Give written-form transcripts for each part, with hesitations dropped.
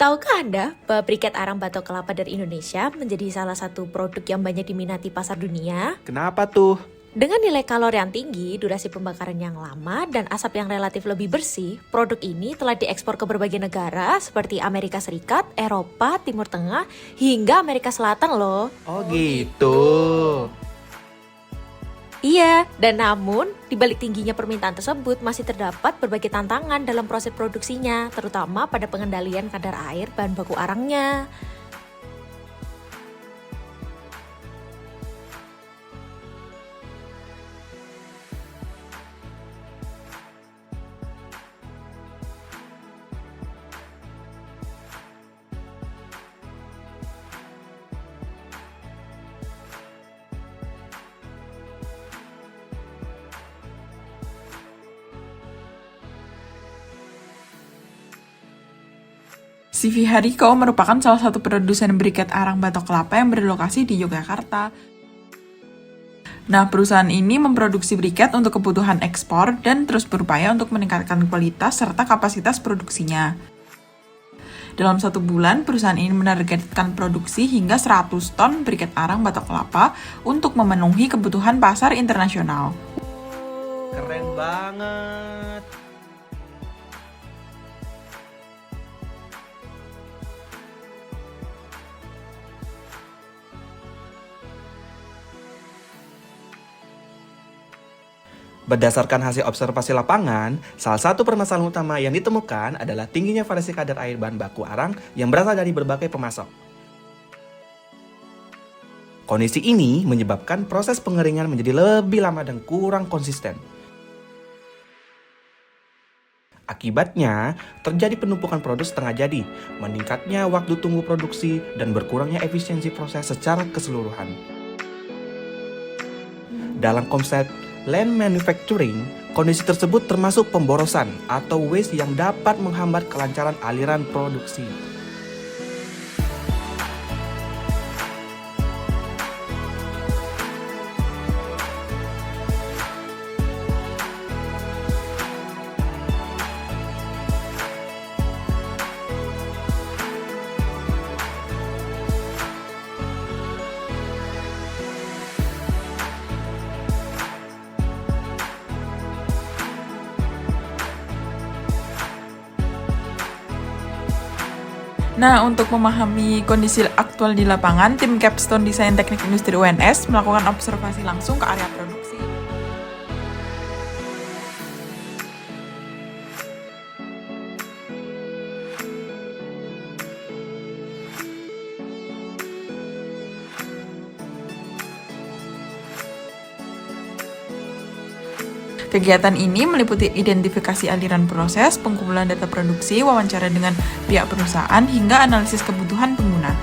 Tahukah Anda bahwa briket arang batok kelapa dari Indonesia menjadi salah satu produk yang banyak diminati pasar dunia? Kenapa tuh? Dengan nilai kalori yang tinggi, durasi pembakaran yang lama, dan asap yang relatif lebih bersih, produk ini telah diekspor ke berbagai negara seperti Amerika Serikat, Eropa, Timur Tengah, hingga Amerika Selatan loh. Oh gitu. Iya, dan namun di balik tingginya permintaan tersebut masih terdapat berbagai tantangan dalam proses produksinya, terutama pada pengendalian kadar air bahan baku arangnya. CV Hariko merupakan salah satu produsen briket arang batok kelapa yang berlokasi di Yogyakarta. Nah, perusahaan ini memproduksi briket untuk kebutuhan ekspor dan terus berupaya untuk meningkatkan kualitas serta kapasitas produksinya. Dalam 1 bulan, perusahaan ini menargetkan produksi hingga 100 ton briket arang batok kelapa untuk memenuhi kebutuhan pasar internasional. Keren banget. Berdasarkan hasil observasi lapangan, salah satu permasalahan utama yang ditemukan adalah tingginya variasi kadar air bahan baku arang yang berasal dari berbagai pemasok. Kondisi ini menyebabkan proses pengeringan menjadi lebih lama dan kurang konsisten. Akibatnya, terjadi penumpukan produk setengah jadi, meningkatnya waktu tunggu produksi, dan berkurangnya efisiensi proses secara keseluruhan. Dalam konsep Lean Manufacturing, kondisi tersebut termasuk pemborosan atau waste yang dapat menghambat kelancaran aliran produksi. Nah, untuk memahami kondisi aktual di lapangan, tim Capstone Desain Teknik Industri UNS melakukan observasi langsung ke area produksi. Kegiatan ini meliputi identifikasi aliran proses, pengumpulan data produksi, wawancara dengan pihak perusahaan, hingga analisis kebutuhan pengguna.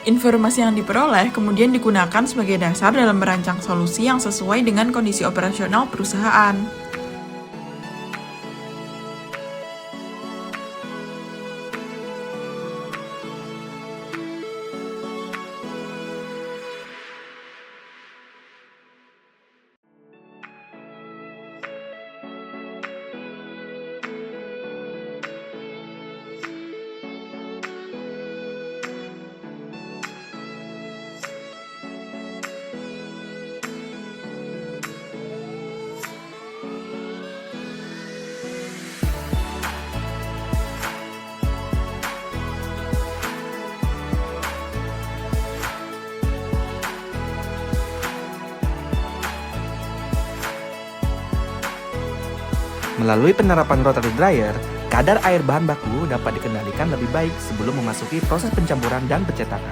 Informasi yang diperoleh kemudian digunakan sebagai dasar dalam merancang solusi yang sesuai dengan kondisi operasional perusahaan. Melalui penerapan rotary dryer, kadar air bahan baku dapat dikendalikan lebih baik sebelum memasuki proses pencampuran dan pencetakan.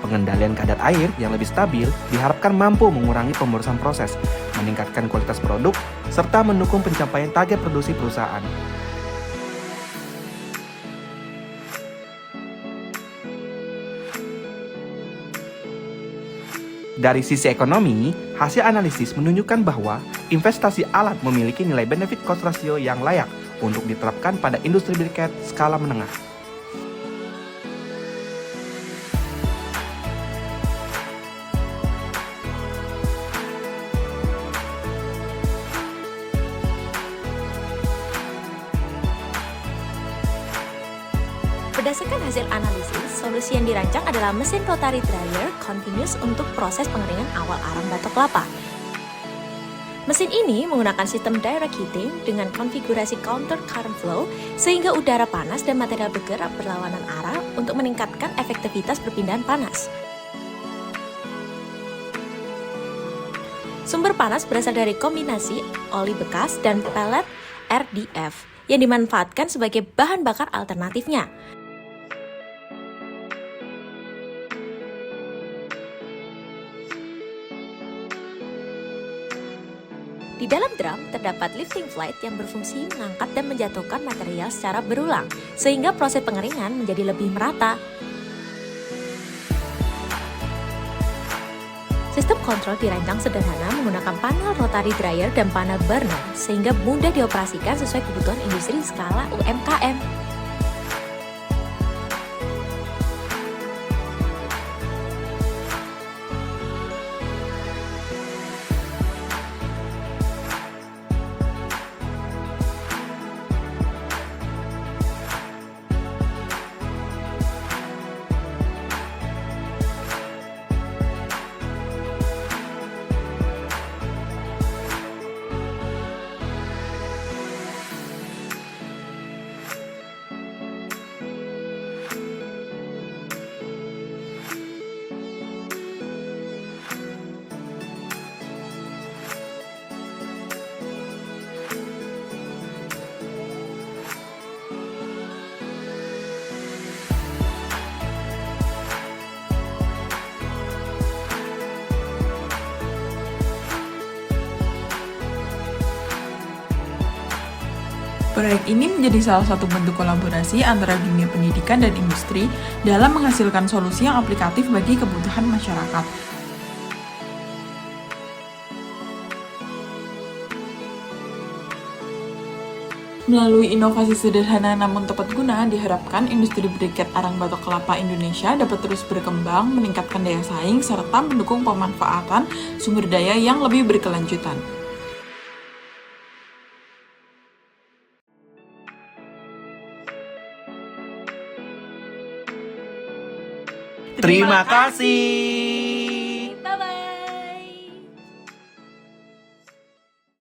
Pengendalian kadar air yang lebih stabil diharapkan mampu mengurangi pemborosan proses, meningkatkan kualitas produk, serta mendukung pencapaian target produksi perusahaan. Dari sisi ekonomi, hasil analisis menunjukkan bahwa investasi alat memiliki nilai benefit cost ratio yang layak untuk diterapkan pada industri briket skala menengah. Berdasarkan hasil analisis, solusi yang dirancang adalah mesin rotary dryer continuous untuk proses pengeringan awal arang batok kelapa. Mesin ini menggunakan sistem direct heating dengan konfigurasi counter current flow sehingga udara panas dan material bergerak berlawanan arah untuk meningkatkan efektivitas perpindahan panas. Sumber panas berasal dari kombinasi oli bekas dan pellet RDF yang dimanfaatkan sebagai bahan bakar alternatifnya. Di dalam drum terdapat lifting flight yang berfungsi mengangkat dan menjatuhkan material secara berulang, sehingga proses pengeringan menjadi lebih merata. Sistem kontrol dirancang sederhana menggunakan panel rotary dryer dan panel burner, sehingga mudah dioperasikan sesuai kebutuhan industri skala UMKM. Proyek ini menjadi salah satu bentuk kolaborasi antara dunia pendidikan dan industri dalam menghasilkan solusi yang aplikatif bagi kebutuhan masyarakat. Melalui inovasi sederhana namun tepat guna, diharapkan industri briket arang batok kelapa Indonesia dapat terus berkembang, meningkatkan daya saing, serta mendukung pemanfaatan sumber daya yang lebih berkelanjutan. Terima kasih.